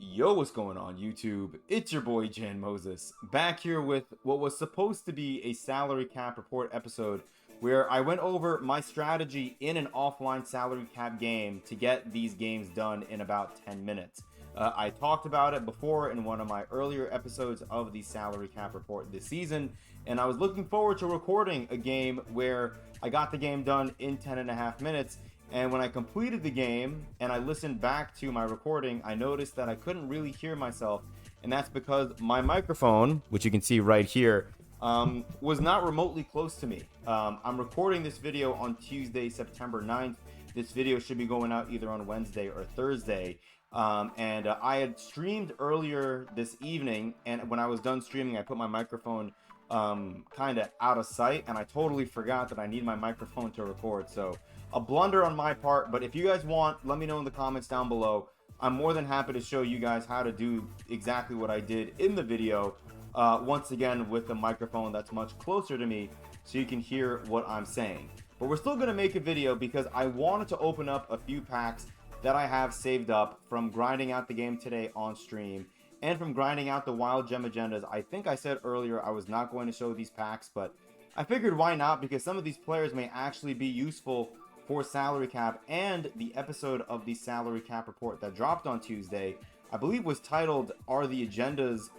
Yo, what's going on YouTube? It's your boy Jan Moses, back here with what was supposed to be a salary cap report episode where I went over my strategy in an offline salary cap game to get these games done in about 10 minutes. I talked about it before in one of my earlier episodes of the salary cap report this season, and I was looking forward to recording a game where I got the game done in 10 and a half minutes. And when I completed the game and I listened back to my recording, I noticed that I couldn't really hear myself. And that's because my microphone, which you can see right here, was not remotely close to me. I'm recording this video on Tuesday, September 9th. This video should be going out either on Wednesday or Thursday. I had streamed earlier this evening, and when I was done streaming, I put my microphone kind of out of sight, and I totally forgot that I need my microphone to record. So a blunder on my part, but if you guys want, let me know in the comments down below. I'm more than happy to show you guys how to do exactly what I did in the video, once again with a microphone that's much closer to me so you can hear what I'm saying. But we're still going to make a video because I wanted to open up a few packs that I have saved up from grinding out the game today on stream and from grinding out the wild gem agendas. I think I said earlier I was not going to show these packs, but I figured why not, because some of these players may actually be useful for salary cap. And the episode of the salary cap report that dropped on Tuesday, I believe, was titled, "Are the agendas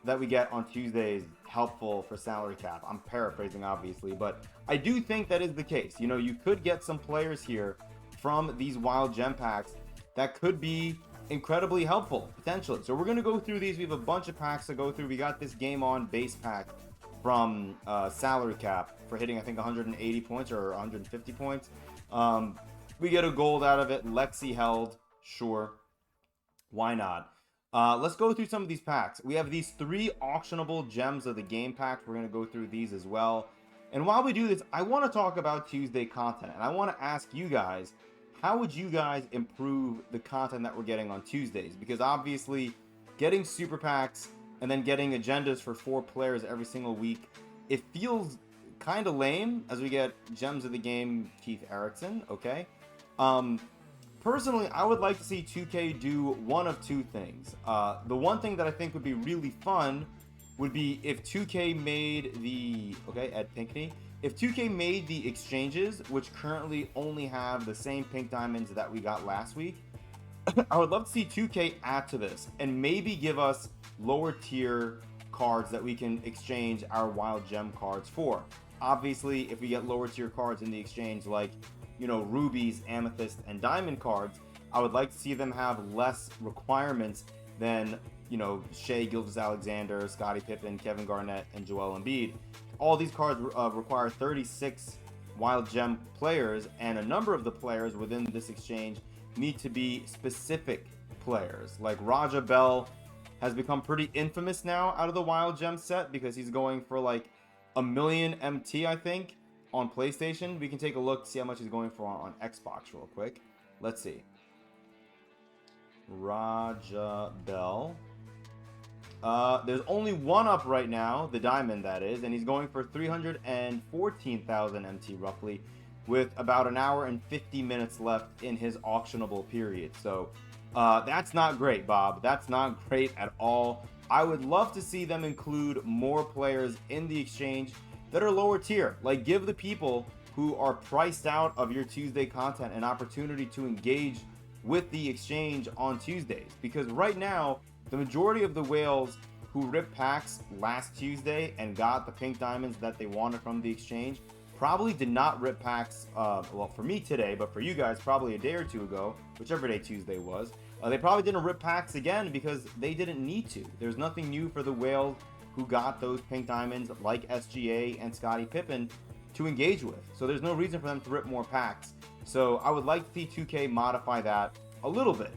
that we get on Tuesdays helpful for salary cap?" I'm paraphrasing, obviously, but I do think that is the case. You know, you could get some players here from these wild gem packs that could be incredibly helpful potentially. So we're going to go through these. We have a bunch of packs to go through. We got this game on base pack from salary cap for hitting, I think, 180 points or 150 points. We get a gold out of it. Lexi held, sure, why not? Let's go through some of these packs. We have these 3 auctionable gems of the game packs. We're going to go through these as well. And while we do this, I want to talk about Tuesday content, and I want to ask you guys, how would you guys improve the content that we're getting on Tuesdays? Because obviously getting super packs and then getting agendas for 4 players every single week, it feels kind of lame as we get gems of the game Keith Erickson. Okay, personally, I would like to see 2K do one of 2 things. The one thing that I think would be really fun would be if 2K made the Ed Pinkney, if 2K made the exchanges, which currently only have the same pink diamonds that we got last week. I would love to see 2K add to this and maybe give us lower tier cards that we can exchange our wild gem cards for. Obviously, if we get lower tier cards in the exchange, like, you know, rubies, amethyst, and diamond cards, I would like to see them have less requirements than, you know, Shea Gilgeous-Alexander, Scottie Pippen, Kevin Garnett, and Joel Embiid. All these cards require 36 wild gem players, and a number of the players within this exchange need to be specific players. Like Raja Bell has become pretty infamous now out of the wild gem set because he's going for like a million MT, I think, on PlayStation. We can take a look, see how much he's going for on Xbox real quick. Let's see. Raja Bell. There's only one up right now, the diamond that is, and he's going for 314,000 MT roughly, with about an hour and 50 minutes left in his auctionable period. So that's not great, Bob. That's not great at all. I would love to see them include more players in the exchange that are lower tier. Like, give the people who are priced out of your Tuesday content an opportunity to engage with the exchange on Tuesdays. Because right now, the majority of the whales who ripped packs last Tuesday and got the pink diamonds that they wanted from the exchange probably did not rip packs, well, for me today, but for you guys probably a day or 2 ago, whichever day Tuesday was. They probably didn't rip packs again because they didn't need to. There's nothing new for the whales who got those pink diamonds like SGA and Scottie Pippen to engage with. So there's no reason for them to rip more packs. So I would like to see 2K modify that a little bit.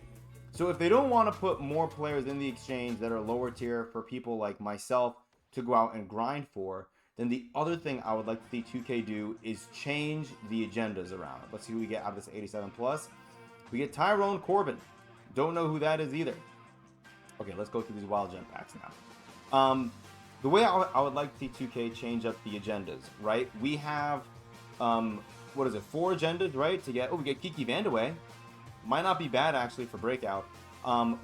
So if they don't want to put more players in the exchange that are lower tier for people like myself to go out and grind for, then the other thing I would like to see 2K do is change the agendas around. Let's see who we get out of this 87 plus. We get Tyrone Corbin. Don't know who that is either. Okay, let's go through these wild gem packs now. The way I would like to see 2K change up the agendas, right? We have, 4 agendas, right? To get, we get Kiki Vandeweghe. Might not be bad, actually, for Breakout.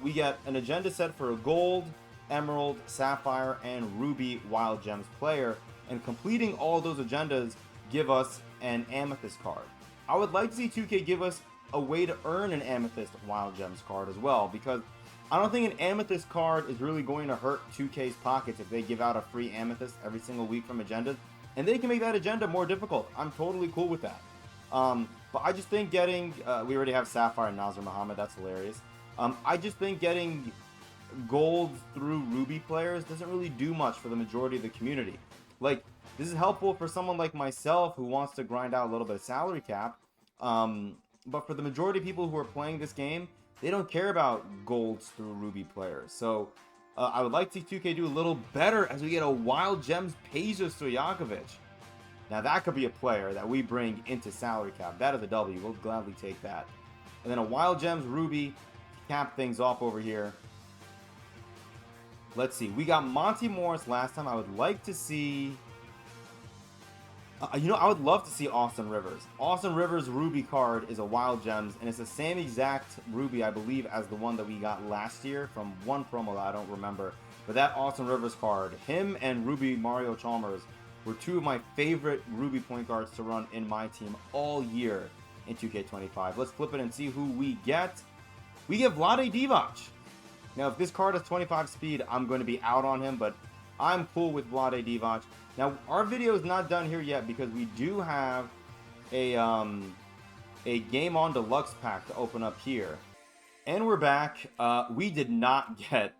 We get an agenda set for a gold, emerald, sapphire, and ruby wild gems player, and completing all those agendas give us an amethyst card. I would like to see 2K give us a way to earn an amethyst wild gems card as well, because I don't think an amethyst card is really going to hurt 2K's pockets if they give out a free amethyst every single week from agendas, and they can make that agenda more difficult. I'm totally cool with that. But I just think getting, we already have Sapphire and Nazir Muhammad, that's hilarious. I just think getting gold through Ruby players doesn't really do much for the majority of the community. Like, this is helpful for someone like myself who wants to grind out a little bit of salary cap. But for the majority of people who are playing this game, they don't care about golds through Ruby players. So I would like to see 2K do a little better as we get a Wild Gems Peja Stojakovic. Now that could be a player that we bring into salary cap. That is a W. We'll gladly take that. And then a Wild Gems Ruby to cap things off over here. Let's see. We got Monty Morris last time. I would like to see... I would love to see Austin Rivers. Austin Rivers' Ruby card is a Wild Gems, and it's the same exact Ruby, I believe, as the one that we got last year from one promo that I don't remember. But that Austin Rivers card, him and Ruby Mario Chalmers, were two of my favorite Ruby point guards to run in my team all year in 2K25. Let's flip it and see who we get. We get Vlade Divac. Now, if this card has 25 speed, I'm going to be out on him, but I'm cool with Vlade Divac. Now, our video is not done here yet because we do have a Game On Deluxe pack to open up here. And we're back. We did not get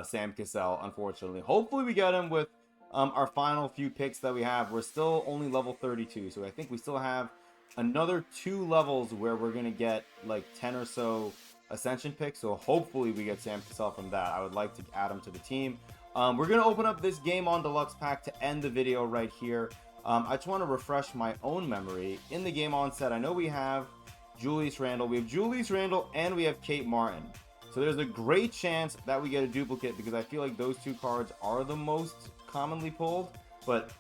Sam Cassell, unfortunately. Hopefully we get him with our final few picks that we have. We're still only level 32, so I think we still have another 2 levels where we're going to get like 10 or so Ascension picks. So hopefully we get Sam Cassell from that. I would like to add him to the team. We're going to open up this Game On Deluxe pack to end the video right here. I just want to refresh my own memory. In the Game On set, I know we have Julius Randle. We have Julius Randle and we have Kate Martin. So there's a great chance that we get a duplicate because I feel like those 2 cards are the most commonly pulled. But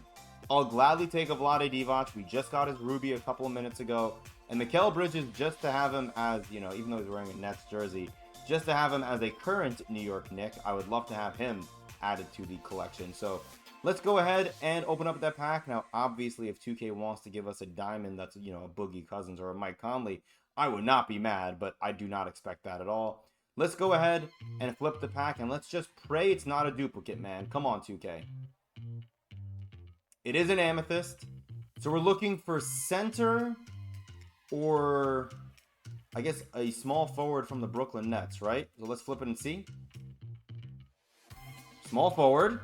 I'll gladly take a Vlade Divac. We just got his Ruby a couple of minutes ago. And Mikal Bridges, just to have him as, even though he's wearing a Nets jersey, just to have him as a current New York Knick, I would love to have him added to the collection. So let's go ahead and open up that pack. Now, obviously, if 2K wants to give us a diamond that's, a Boogie Cousins or a Mike Conley, I would not be mad, but I do not expect that at all. Let's go ahead and flip the pack, and let's just pray it's not a duplicate, man. Come on, 2K. It is an amethyst. So we're looking for center or, I guess, a small forward from the Brooklyn Nets, right? So let's flip it and see. Small forward.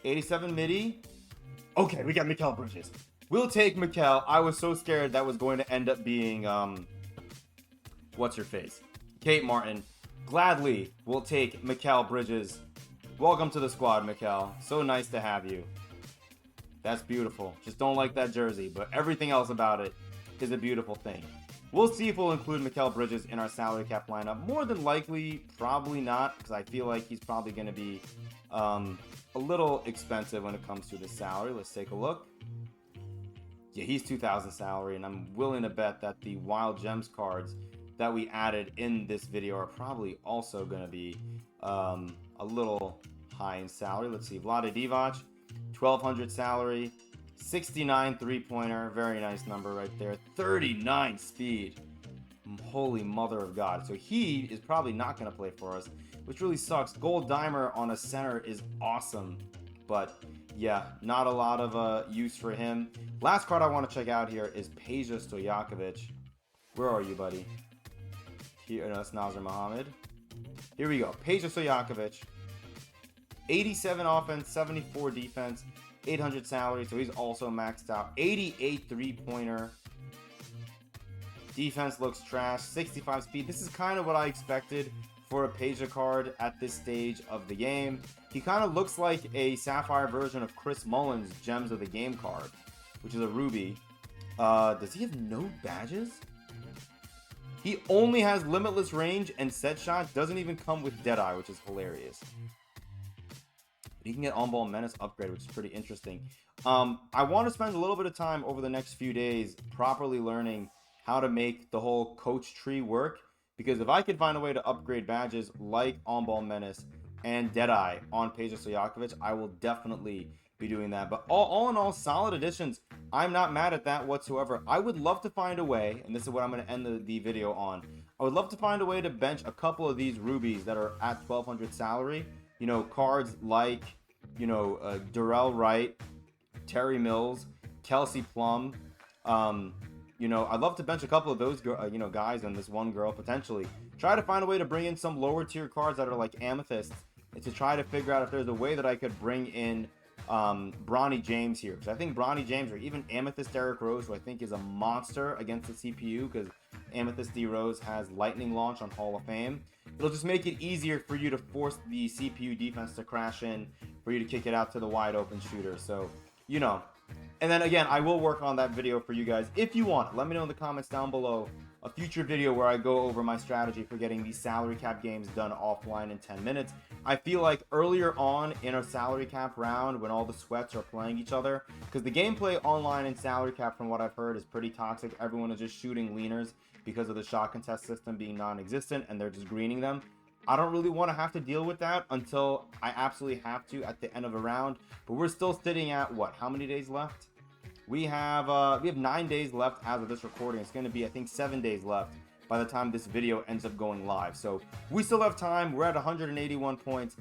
87 midi. Okay, we got Mikal Bridges. We'll take Mikal. I was so scared that was going to end up being, what's her face? Kate Martin. Gladly, we'll take Mikal Bridges. Welcome to the squad, Mikal. So nice to have you. That's beautiful. Just don't like that jersey, but everything else about it is a beautiful thing. We'll see if we'll include Mikal Bridges in our salary cap lineup. More than likely, probably not, because I feel like he's probably going to be a little expensive when it comes to the salary. Let's take a look. Yeah, he's 2,000 salary, and I'm willing to bet that the Wild Gems cards that we added in this video are probably also going to be a little high in salary. Let's see. Vlade Divac, 1,200 salary. 69 three-pointer, very nice number right there. 39 speed. Holy mother of God. So he is probably not going to play for us, which really sucks. Gold Dimer on a center is awesome, but yeah, not a lot of use for him. Last card I want to check out here is Peja Stojakovic. Where are you, buddy? Here, no, that's Nazir Muhammad. Here we go. Peja Stojakovic. 87 offense, 74 defense. 800 salary, so he's also maxed out. 88 three-pointer. Defense looks trash. 65 speed. This is kind of what I expected for a Peja card at this stage of the game. He kind of looks like a Sapphire version of Chris Mullins' Gems of the Game card, which is a Ruby. Does he have no badges? He only has limitless range and set shot. Doesn't even come with Deadeye, which is hilarious. He can get on-ball menace upgrade, which is pretty interesting. I want to spend a little bit of time over the next few days properly learning how to make the whole coach tree work, because if I can find a way to upgrade badges like On Ball Menace and Deadeye on Peja Stojakovic, I will definitely be doing that. But all in all, solid additions. I'm not mad at that whatsoever. I would love to find a way, and this is what I'm going to end the video on. I would love to find a way to bench a couple of these rubies that are at 1200 salary. You know, cards like, you know, Durrell Wright, Terry Mills, Kelsey Plum. You know, I'd love to bench a couple of those, you know, guys and this one girl potentially. Try to find a way to bring in some lower tier cards that are like Amethyst, and to try to figure out if there's a way that I could bring in Bronny James here, because I think Bronny James or even Amethyst Derrick Rose, who I think is a monster against the CPU, because Amethyst D Rose has lightning launch on Hall of Fame. It'll just make it easier for you to force the CPU defense to crash in, for you to kick it out to the wide open shooter. So, you know. And then again, I will work on that video for you guys if you want. Let me know in the comments down below a future video where I go over my strategy for getting these salary cap games done offline in 10 minutes. I feel like earlier on in a salary cap round, when all the sweats are playing each other, because the gameplay online in salary cap, from what I've heard, is pretty toxic. Everyone is just shooting leaners because of the shot contest system being non-existent, and they're just greening them. I don't really want to have to deal with that until I absolutely have to at the end of a round. But we're still sitting at what? How many days left? We have 9 days left as of this recording. It's going to be, I think, 7 days left by the time this video ends up going live. So we still have time. We're at 181 points.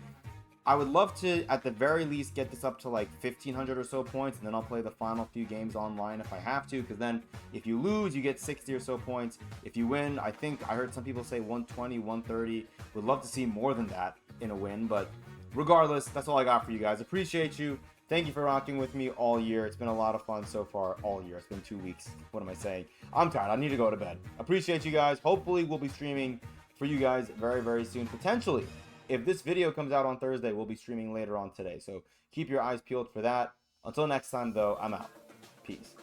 I would love to, at the very least, get this up to like 1,500 or so points, and then I'll play the final few games online if I have to, because then if you lose, you get 60 or so points. If you win, I think I heard some people say 120, 130. Would love to see more than that in a win, but regardless, that's all I got for you guys. Appreciate you. Thank you for rocking with me all year. It's been a lot of fun so far all year. It's been 2 weeks. What am I saying? I'm tired. I need to go to bed. Appreciate you guys. Hopefully, we'll be streaming for you guys very, very soon. Potentially, if this video comes out on Thursday, we'll be streaming later on today. So keep your eyes peeled for that. Until next time, though, I'm out. Peace.